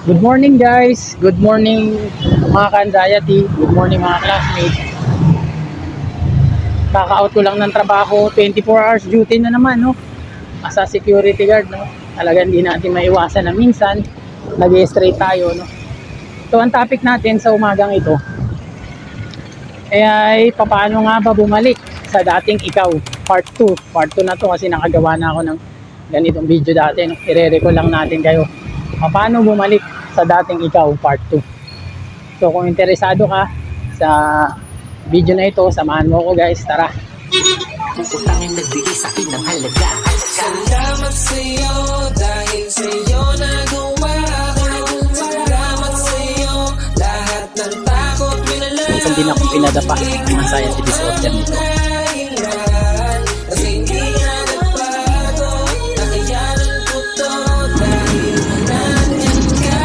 Good morning guys, good morning mga ka-anxiety, good morning mga classmates. Kaka-out ko lang ng trabaho, 24 hours duty na naman, no? As a security guard, no? Talagang hindi natin maiwasan na minsan nag-i-straight tayo, no? So ang topic natin sa umagang ito ay paano nga ba bumalik sa dating ikaw, part 2. Part 2 na to kasi nakagawa na ako ng ganitong video dati, no? I-re-record lang natin kayo paano bumalik sa dating ikaw, part 2. So kung interesado ka sa video na ito, samahan mo ko guys, tara. Utangin nagbigay sa akin ng halaga. Salamat sa'yo dahil sa'yo nagawa ko. Salamat sa'yo lahat ng takot minalaw. Minsan din akong pinadapa ng anxiety disorder nito. Kasi hindi na nagbago, nakayanan ko to dahil nandiyan ka.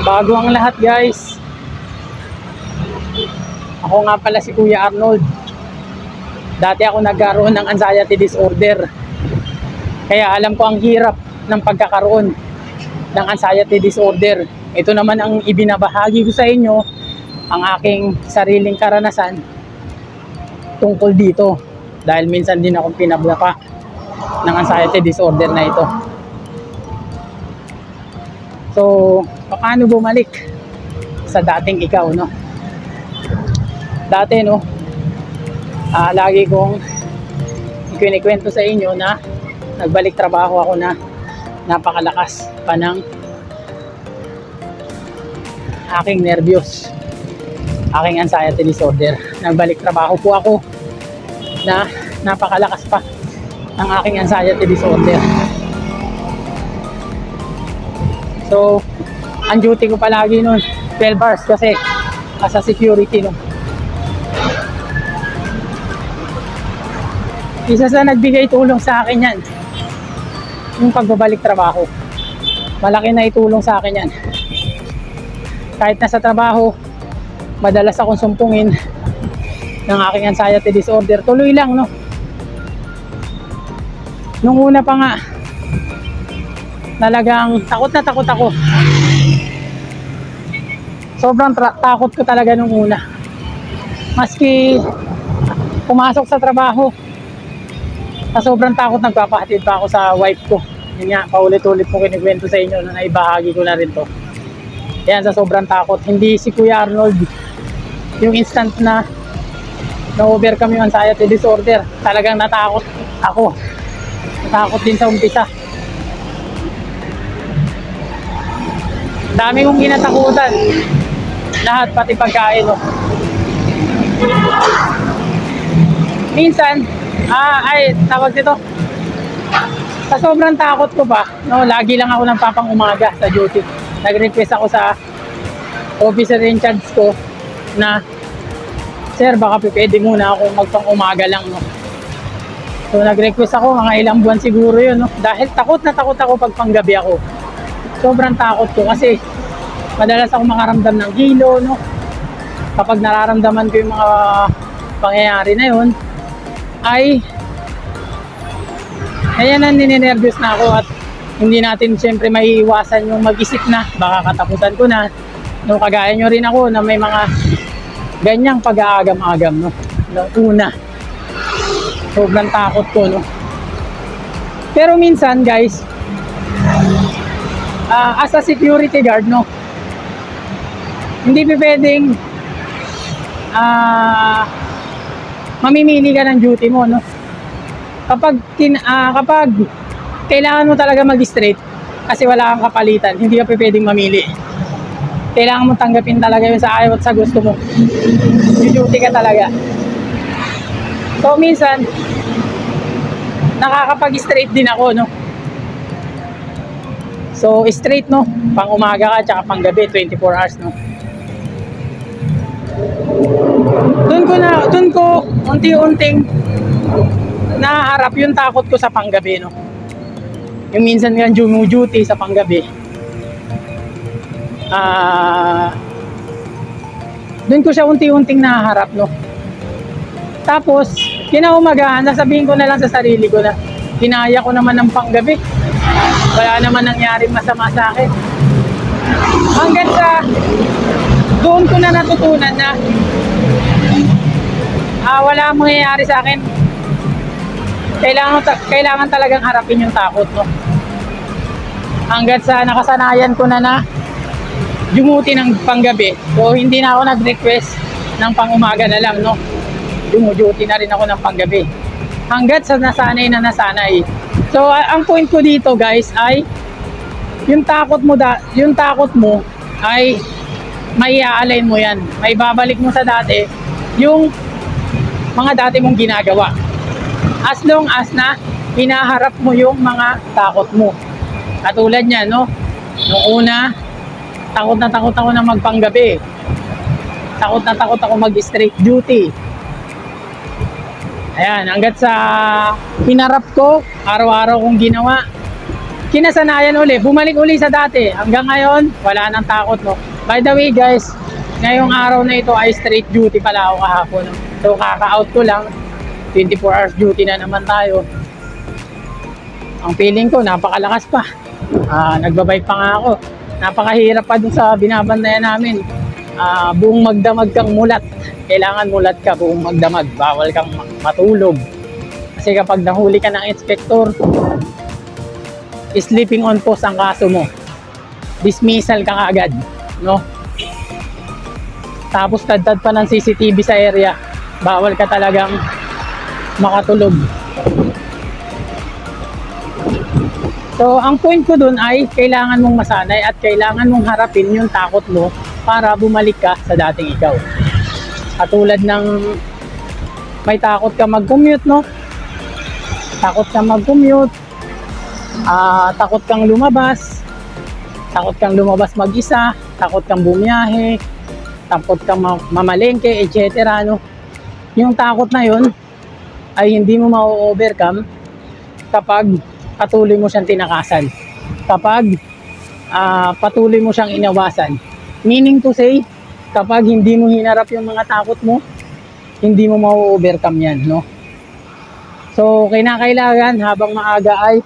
Bago ang lahat guys, ako nga pala si Kuya Arnold. Dati ako nagkaroon ng anxiety disorder, kaya alam ko ang hirap ng pagkakaroon ng anxiety disorder. Ito naman ang ibinabahagi ko sa inyo, ang aking sariling karanasan tungkol dito, dahil minsan din akong pinabaka ng anxiety disorder na ito. So, paano bumalik sa dating ikaw, no? Dati, no, lagi kong ikinikwento sa inyo na nagbalik trabaho ako na napakalakas pa ng aking nervyos, aking anxiety disorder. Nagbalik trabaho po ako na napakalakas pa ng aking anxiety disorder. So, ang duty ko palagi nun 12 hours kasi as a security, no. Isa sa nagbigay tulong sa akin yan, yung pagbabalik trabaho. Malaki na itulong sa akin yan. Kahit nasa trabaho, madalas akong sumpungin ng aking anxiety disorder. Tuloy lang, no. Nung una pa nga, talagang takot na takot ako. Sobrang takot ko talaga nung una. Maski pumasok sa trabaho, sa sobrang takot, nagpapahatid pa ako sa wife ko. Yun nga, paulit-ulit po kinikwento sa inyo na naibahagi ko na rin to. Yan, sa sobrang takot. Hindi si Kuya Arnold yung instant na na-overcome yung anxiety disorder. Talagang natakot ako. Natakot din sa umpisa. Dami kong kinatakutan. Lahat, pati pagkain, no. Minsan, tawag dito. Sa sobrang takot ko pa, no, lagi lang ako ng papang umaga sa duty. Nag-request ako sa officer in charge ko na, sir, baka pwede muna ako magpang umaga lang, no. So nag-request ako, mga ilang buwan siguro yun, no. Dahil takot na takot ako pag panggabi ako. Sobrang takot ko kasi madalas ako makaramdam ng hilo, no. Kapag nararamdaman ko yung mga pangyayari na yun, ay ayan, ninenervyos na ako at hindi natin siyempre maiiwasan yung mag-isip na baka katapusan ko na, no. Kagaya nyo rin ako na may mga ganyang pag-aagam-agam, no. Una, sobrang takot ko, no. Pero minsan guys, as a security guard, no, hindi pwedeng mamimili ka ng duty mo, no. Kapag kailangan mo talaga mag-straight kasi wala kang kapalitan, hindi ka pwedeng mamili. Kailangan mo tanggapin talaga yung sa ayaw at sa gusto mo. Yung duty ka talaga. So minsan nakakapag-straight din ako, no. So straight, no, pang umaga ka tsaka pang gabi, 24 hours, no. Doon ko unti-unting naharap yung takot ko sa panggabi, no. Yung minsan nga duty sa panggabi, doon ko siya unti-unting naharap, no. Tapos kinaumagahan, sasabihin ko na lang sa sarili ko na kinaya ko naman ng panggabi. Wala naman nangyaring masama sa akin. Hanggang sa doon ko na natutunan na wala mangyayari sa akin. Kailangan talagang harapin yung takot, no? Hanggang sa nakasanayan ko na dumuti ng panggabi. So hindi na ako nag-request ng pangumaga na lang, no? Dumuduty na rin ako ng panggabi. Hanggat sa nasanay na nasanay. So ang point ko dito, guys, ay yung takot mo ay mai-align mo yan. May babalik mo sa dati yung mga dati mong ginagawa. As long as na hinaharap mo yung mga takot mo. Katulad niya, no? Noong una, takot na takot ako na magpanggabi. Takot na takot ako mag-straight duty. Ayan, hanggat sa hinarap ko, araw-araw kong ginawa. Kinasanayan uli, bumalik uli sa dati. Hanggang ngayon, wala nang takot, no? By the way, guys, ngayong araw na ito ay straight duty pala ako kahapon. No? So, kaka-out ko lang. 24 hours duty na naman tayo. Ang feeling ko, napakalakas pa. Nagbabike pa nga ako. Napakahirap pa dun sa binabantayan namin. Buong magdamag kang mulat. Kailangan mulat ka, buong magdamag. Bawal kang matulog. Kasi kapag nahuli ka ng inspector, sleeping on post ang kaso mo. Dismissal ka agad, no? Tapos tad pa ng CCTV sa area. Bawal ka talagang makatulog. So, ang point ko dun ay kailangan mong masanay at kailangan mong harapin yung takot mo para bumalik ka sa dating ikaw. Katulad ng may takot ka mag-commute, no? Takot ka mag-commute. Takot kang lumabas. Takot kang lumabas mag-isa. Takot kang bumiyahe. Takot kang mamalengke, etc. No? Yung takot na yun ay hindi mo ma-overcome kapag patuloy mo siyang tinakasan. Kapag patuloy mo siyang inawasan. Meaning to say, kapag hindi mo hinarap yung mga takot mo, hindi mo ma-overcome yan, no? So, kinakailangan habang maaga ay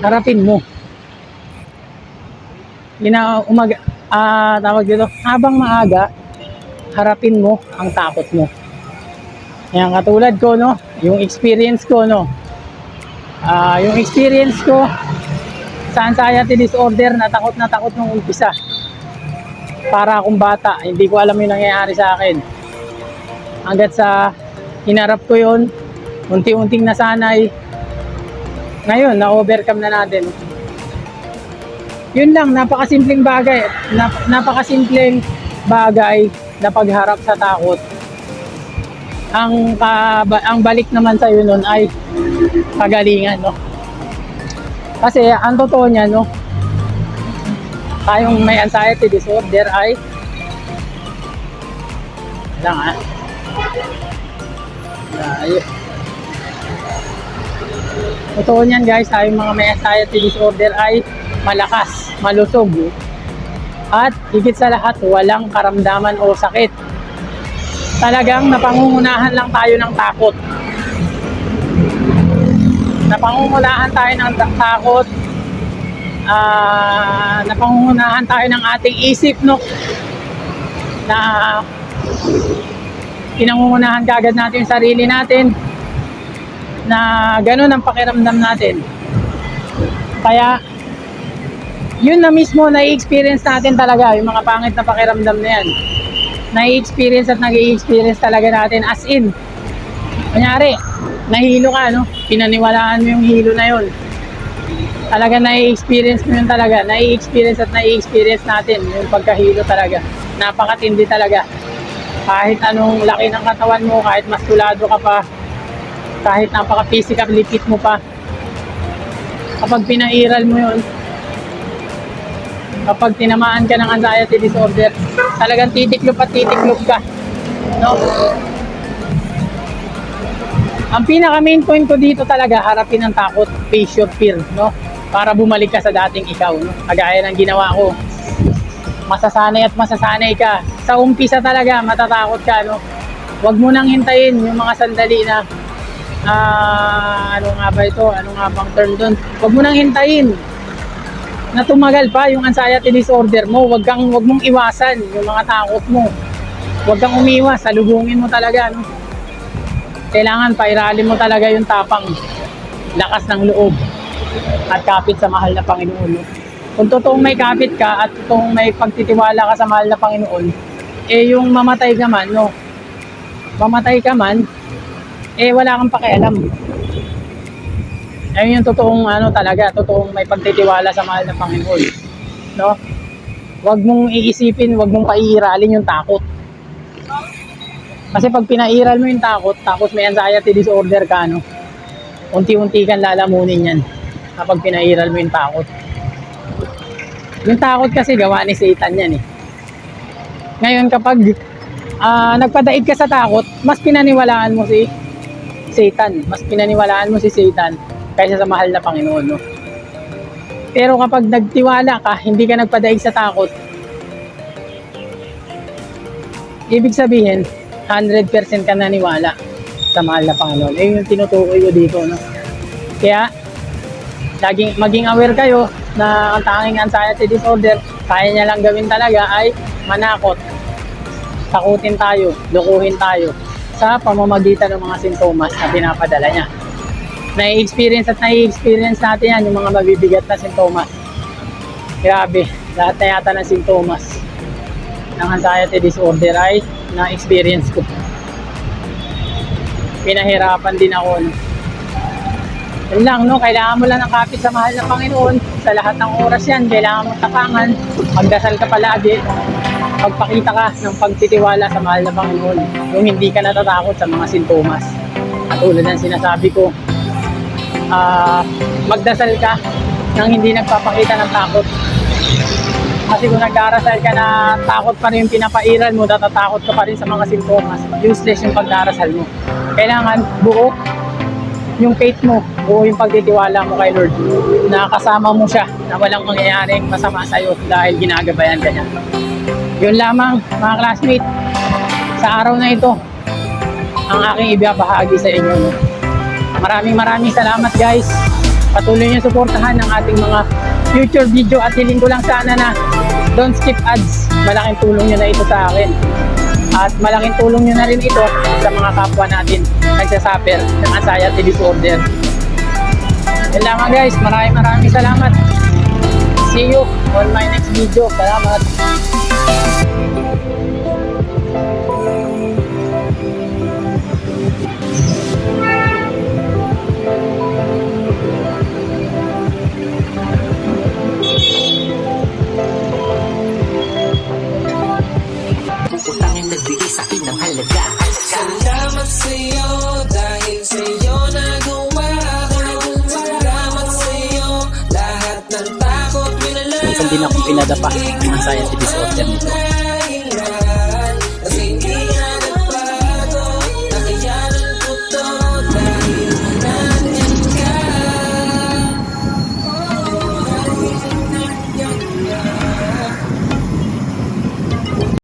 harapin mo. Tawag dito, habang maaga, harapin mo ang takot mo. Yan, katulad ko, no? Yung experience ko, no? Yung experience ko sa anxiety disorder, na takot nung umpisa. Para akong bata, hindi ko alam yung nangyayari sa akin. Hanggat sa hinarap ko yun, unti-unting nasanay. Ngayon, na-overcome na natin. Yun lang, napakasimpleng bagay. Napakasimpleng bagay na pagharap sa takot. Ang balik naman sa nun ay kagalingan, no? Kasi ang totoo niya, no? Tayong may anxiety disorder ay totoo niyan, guys, tayong mga may anxiety disorder ay malakas, malusog, at higit sa lahat walang karamdaman o sakit. Talagang napangungunahan lang tayo ng takot. Napangungunahan tayo ng takot. Napangungunahan tayo ng ating isip, no? Na pinangungunahan kagad natin yung sarili natin na ganun ang pakiramdam natin. Kaya yun na mismo na-experience natin talaga, yung mga pangit na pakiramdam na yan. Na-experience at nag-i-experience talaga natin, as in, kunyari, nahilo ka, no? Pinaniwalaan mo yung hilo na yun. Talaga na-experience mo yun talaga. Na-experience at na-experience natin yung pagkahilo talaga. Napakatindi talaga. Kahit anong laki ng katawan mo, kahit maskulado ka pa, kahit napaka-physically fit mo pa, kapag pinairal mo yun, kapag tinamaan ka ng anxiety disorder, talagang titiklop at titiklop ka, no? Ang pinaka main point ko dito talaga, harapin ang takot, face your fear, no? Para bumalik ka sa dating ikaw, no? Kagaya ng ginawa ko. Masasanay at masasanay ka. Sa umpisa talaga, matatakot ka, no? Huwag mo nang hintayin yung mga sandali na ano nga ba ito? Ano nga bang term doon? Huwag mo nang hintayin na tumagal pa yung anxiety disorder mo. Huwag mong iwasan yung mga takot mo. Huwag kang umiwas, salubungin mo talaga, no? Kailangan pairalin mo talaga yung tapang, lakas ng loob at kapit sa mahal na Panginoon, no? Kung totoong may kapit ka at totoong may pagtitiwala ka sa mahal na Panginoon, eh yung mamatay ka man, no? Mamatay ka man, eh wala kang pakialam. Ayun yung totoong totoong may pagtitiwala sa mahal na Panginoon, no? Huwag mong iisipin, huwag mong paiiralin yung takot. Kasi pag pinairal mo yung takot, tapos may anxiety disorder ka, no? Unti-unti kang lalamunin yan kapag pinairal mo yung takot. Yung takot kasi gawa ni Satan yan, eh. Ngayon kapag nagpadaig ka sa takot, mas pinaniwalaan mo si Satan. Mas pinaniwalaan mo si Satan kaysa sa mahal na Panginoon, no? Pero kapag nagtiwala ka, hindi ka nagpadaig sa takot, ibig sabihin, 100% ka naniwala sa mahal na Panginoon. Ayun yung tinutukoy ko dito, no? Kaya, maging aware kayo na ang tanging anxiety disorder, kaya niya lang gawin talaga ay manakot, takutin tayo, lukuhin tayo sa pamamagitan ng mga sintomas na pinapadala niya. Nai-experience natin yan, yung mga mabibigat na sintomas. Grabe, lahat na yata ng sintomas ng anxiety disorder ay na-experience ko. Pinahirapan din ako, no? Yun lang, no? Kailangan mo lang ng kapit sa mahal na Panginoon. Sa lahat ng oras yan, kailangan mong tapangan. Magdasal ka palagi. Magpakita ka ng pagtitiwala sa mahal na Panginoon. Yung hindi ka natatakot sa mga sintomas. At tulad ng sinasabi ko, magdasal ka nang hindi nagpapakita ng takot. Kasi kung nagdarasal ka na takot pa rin yung pinapairal mo, natatakot ka pa rin sa mga sintomas, useless yung pagdarasal mo. Kailangan buo yung faith mo, buo yung pagtitiwala mo kay Lord, na kasama mo siya, na walang mangyayaring masama sa'yo dahil ginagabayan ka niya. Yun lamang, mga classmates, sa araw na ito, ang aking ibabahagi sa inyo, no? Maraming salamat, guys. Patuloy niyo suportahan ang ating mga future video at hiling ko lang sana na don't skip ads. Malaking tulong nyo na ito sa akin. At malaking tulong nyo na rin ito sa mga kapwa natin nagsasuffer ng anxiety disorder. Yan lamang, guys. Maraming salamat. See you on my next video. Salamat. Utangin nagbigay sa'kin ng halaga. Salamat sa'yo dahil sa'yo nagawa ko. Salamat sa'yo lahat ng takot minalaw. Minsan din akong pinadapa ng anxiety disorder nito.